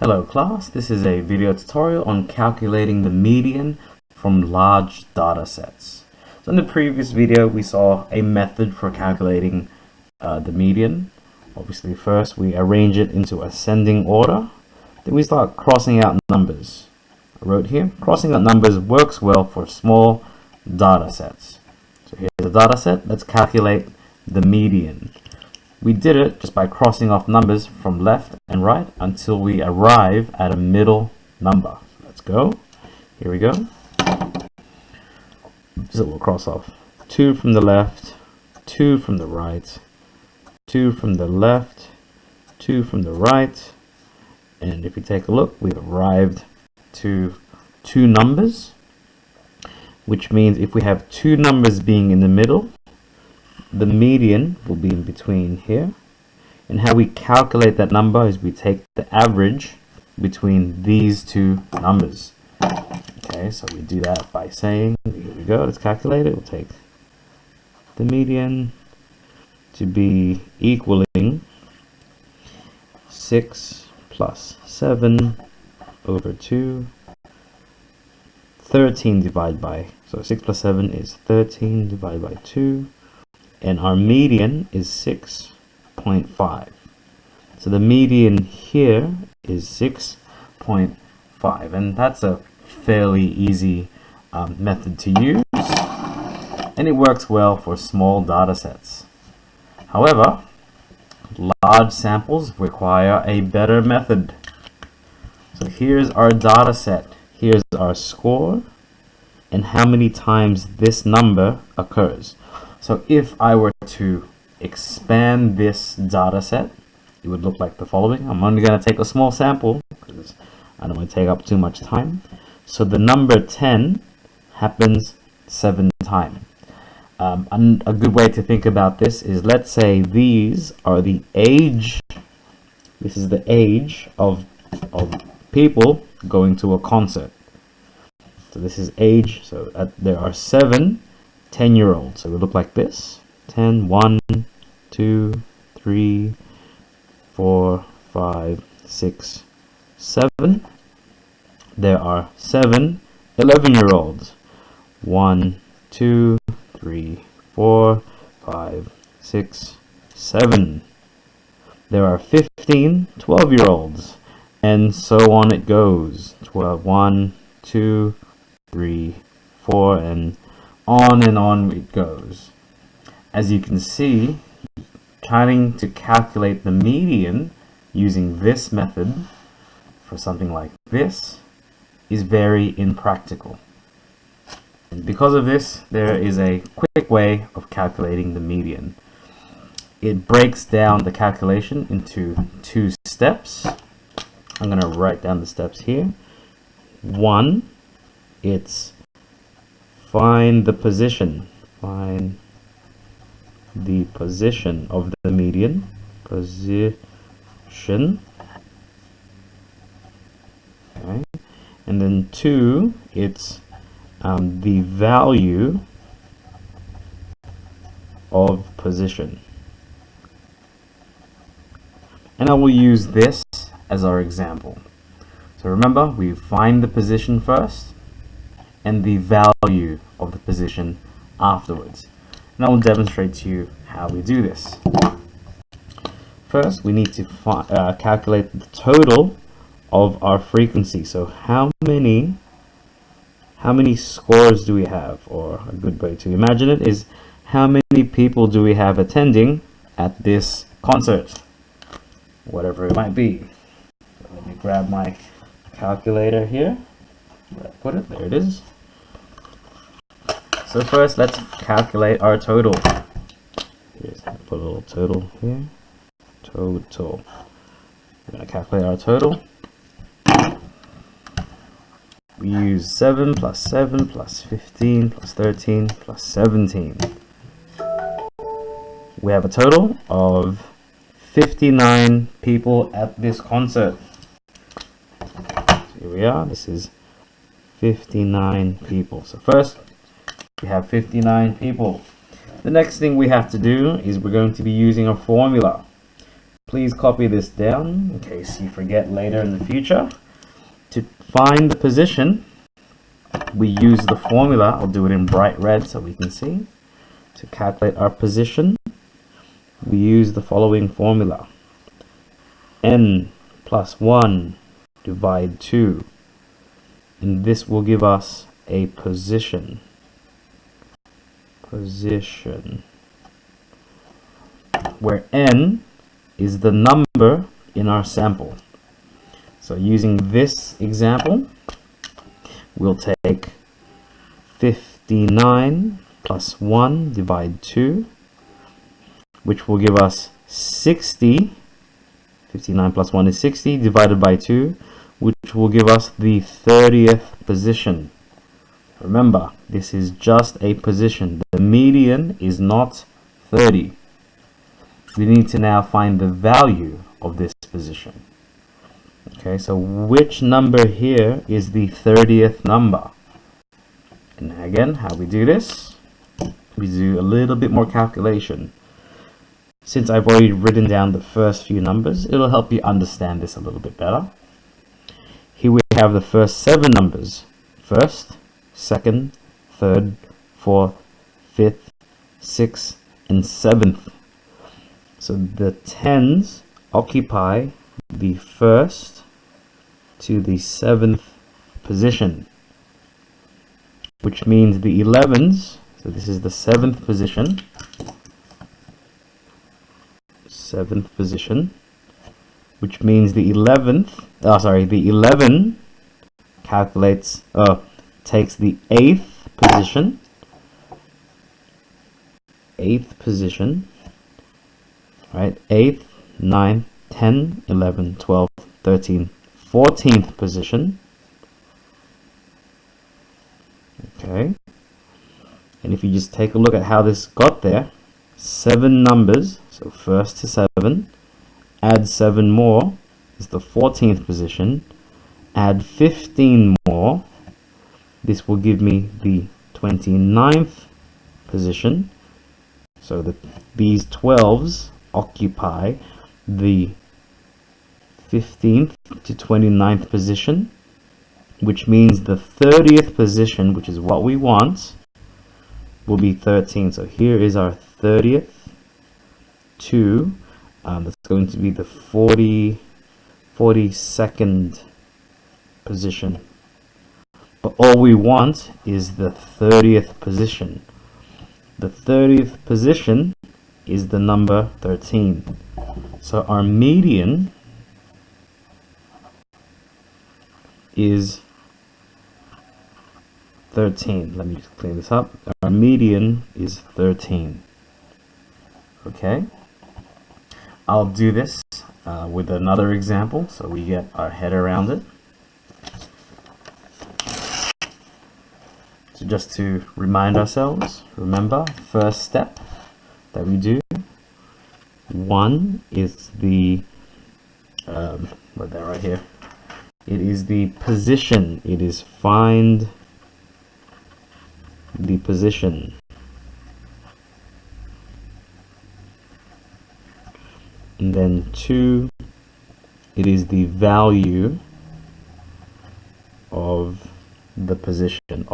Hello class, this is a video tutorial on calculating the median from large data sets. So in the previous video we saw a method for calculating the median. Obviously first we arrange it into ascending order, then we start crossing out numbers. I wrote here, crossing out numbers works well for small data sets. So here's the data set, let's calculate the median. We did it just by crossing off numbers from left and right until we arrive at a middle number. Let's go. Here we go. So we'll cross off 2 from the left, 2 from the right, 2 from the left, 2 from the right. And if we take a look, we've arrived to 2 numbers, which means if we have 2 numbers being in the middle, the median will be in between here. And how we calculate that number is we take the average between these 2 numbers. Okay, so we do that by saying, here we go, let's calculate it. We'll take the median to be equaling 6 plus 7 over 2, 13 divided by, so 6 plus 7 is 13 divided by 2. And our median is 6.5. So the median here is 6.5, and that's a fairly easy method to use, and it works well for small data sets. However, large samples require a better method. So here's our data set, here's our score, and how many times this number occurs. So if I were to expand this data set, it would look like the following. I'm only going to take a small sample because I don't want to take up too much time. So the number 10 happens 7 times. A good way to think about this is, let's say these are the age, this is the age of people going to a concert. So this is age, so there are 7 10-year-olds. So it would look like this. 10, 1, 2, 3, 4, 5, 6, 7. There are 7 11-year-olds. 1, 2, 3, 4, 5, 6, 7. There are 15 12-year-olds. And so on it goes. 12, 1, 2, 3, 4, and on it goes. As you can see, trying to calculate the median using this method for something like this is very impractical. And because of this, there is a quick way of calculating the median. It breaks down the calculation into 2 steps. I'm going to write down the steps here. 1, it's find the position. Find the position of the median. Position. Okay. And then 2, it's the value of position. And I will use this as our example. So remember, we find the position first and the value of the position afterwards. And I will demonstrate to you how we do this. First, we need to calculate the total of our frequency. So how many scores do we have? Or a good way to imagine it is, how many people do we have attending at this concert? Whatever it might be. So let me grab my calculator here. Where I put it? There it is. So first, let's calculate our total. Here's, put a little total here. Total. We're going to calculate our total. We use 7 plus 7 plus 15 plus 13 plus 17. We have a total of 59 people at this concert. So here we are. This is 59 people. So first, we have 59 people. The next thing we have to do is we're going to be using a formula. please copy this down in case you forget later in the future. To find the position, we use the formula. I'll do it in bright red so we can see. To calculate our position, we use the following formula. N plus 1 divide 2. And this will give us a position. Where N is the number in our sample. So using this example, we'll take 59 plus 1 divide 2, which will give us 60. 59 plus 1 is 60 divided by 2, which will give us the 30th position. Remember, this is just a position. The median is not 30. We need to now find the value of this position. Okay, so which number here is the 30th number? And again, how we do this? We do a little bit more calculation. Since I've already written down the first few numbers, it'll help you understand this a little bit better. Here we have the first 7 numbers. First, second, third, fourth, fifth, sixth, and 7th. So the 10s occupy the first to the 7th position, which means the 11s, so this is the 7th position, which means the 11 calculates, takes the 8th position, right? 8th, 9th, 10, 11, 12, 13, 14th position. Okay. And if you just take a look at how this got there, 7 numbers, so first to 7, add 7 more is the 14th position, add 15 more, this will give me the 29th position. So these 12s occupy the 15th to 29th position, which means the 30th position, which is what we want, will be 13. So here is our 30th to, that's going to be the 42nd position. But all we want is the 30th position. The 30th position is the number 13. So our median is 13. Let me just clean this up. Our median is 13. Okay. I'll do this with another example so we get our head around it. So just to remind ourselves, remember, first step that we do, 1 is the, right there, right here. It is the position. It is find the position. And then 2, it is the value of the position,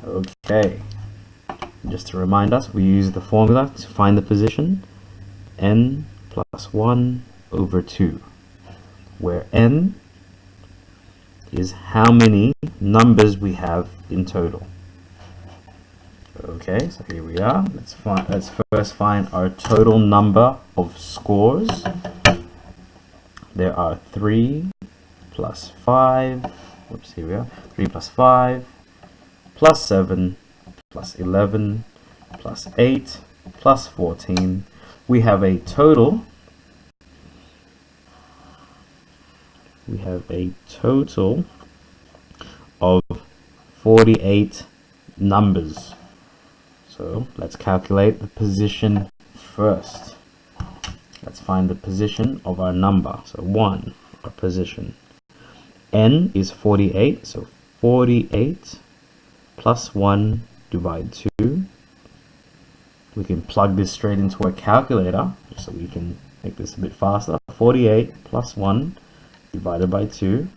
Okay, just to remind us, we use the formula to find the position, n plus 1 over 2, where n is how many numbers we have in total. Okay, so here we are. Let's first find our total number of scores. There are 3 plus 5, oops, here we are, 3 plus 5, plus 7, plus 11, plus 8, plus 14. We have a total, of 48 numbers. So let's calculate the position first. Let's find the position of our number. So 1, our position. N is 48, so 48 plus 1 divide 2. we can plug this straight into a calculator so we can make this a bit faster. 48 plus 1 divided by 2.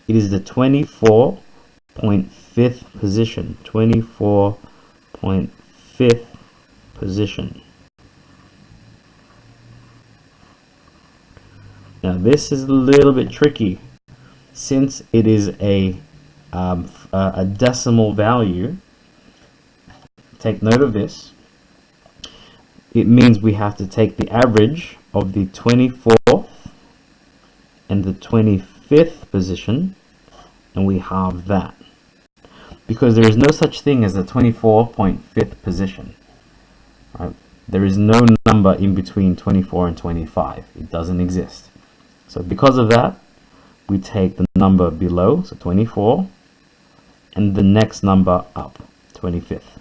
It is the 24.5th position. 24.5th position. Now this is a little bit tricky since it is a decimal value. Take note of this. It means we have to take the average of the 24th and the 25th position, and we halve that. Because there is no such thing as a 24.5th position. Right? There is no number in between 24 and 25. It doesn't exist. So because of that, we take the number below, so 24, and the next number up, 25th.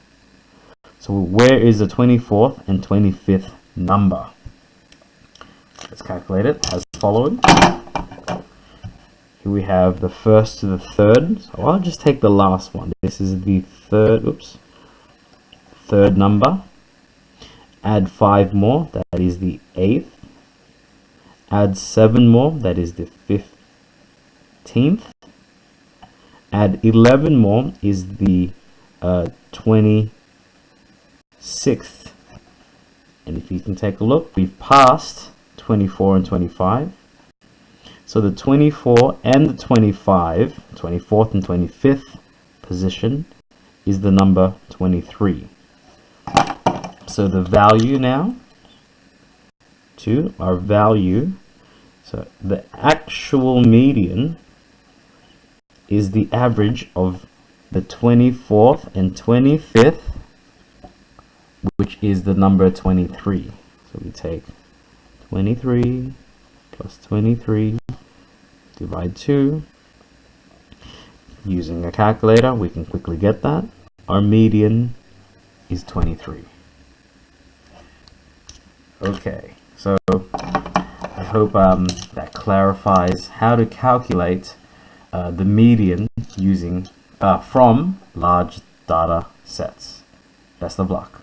So where is the 24th and 25th number? Let's calculate it as following. Here we have the first to the third. So I'll just take the last one. This is the third number. Add 5 more, that is the 8th. Add 7 more, that is the 15th. Add 11 more is the 26th. And if you can take a look, we've passed 24 and 25. So the 24 and the 25, 24th and 25th position is the number 23. So the value now to our value, so the actual median is the average of the 24th and 25th, which is the number 23. So we take 23 plus 23, divide 2. Using a calculator, we can quickly get that. Our median is 23. Okay, so I hope that clarifies how to calculate the median using from large data sets. Best of luck.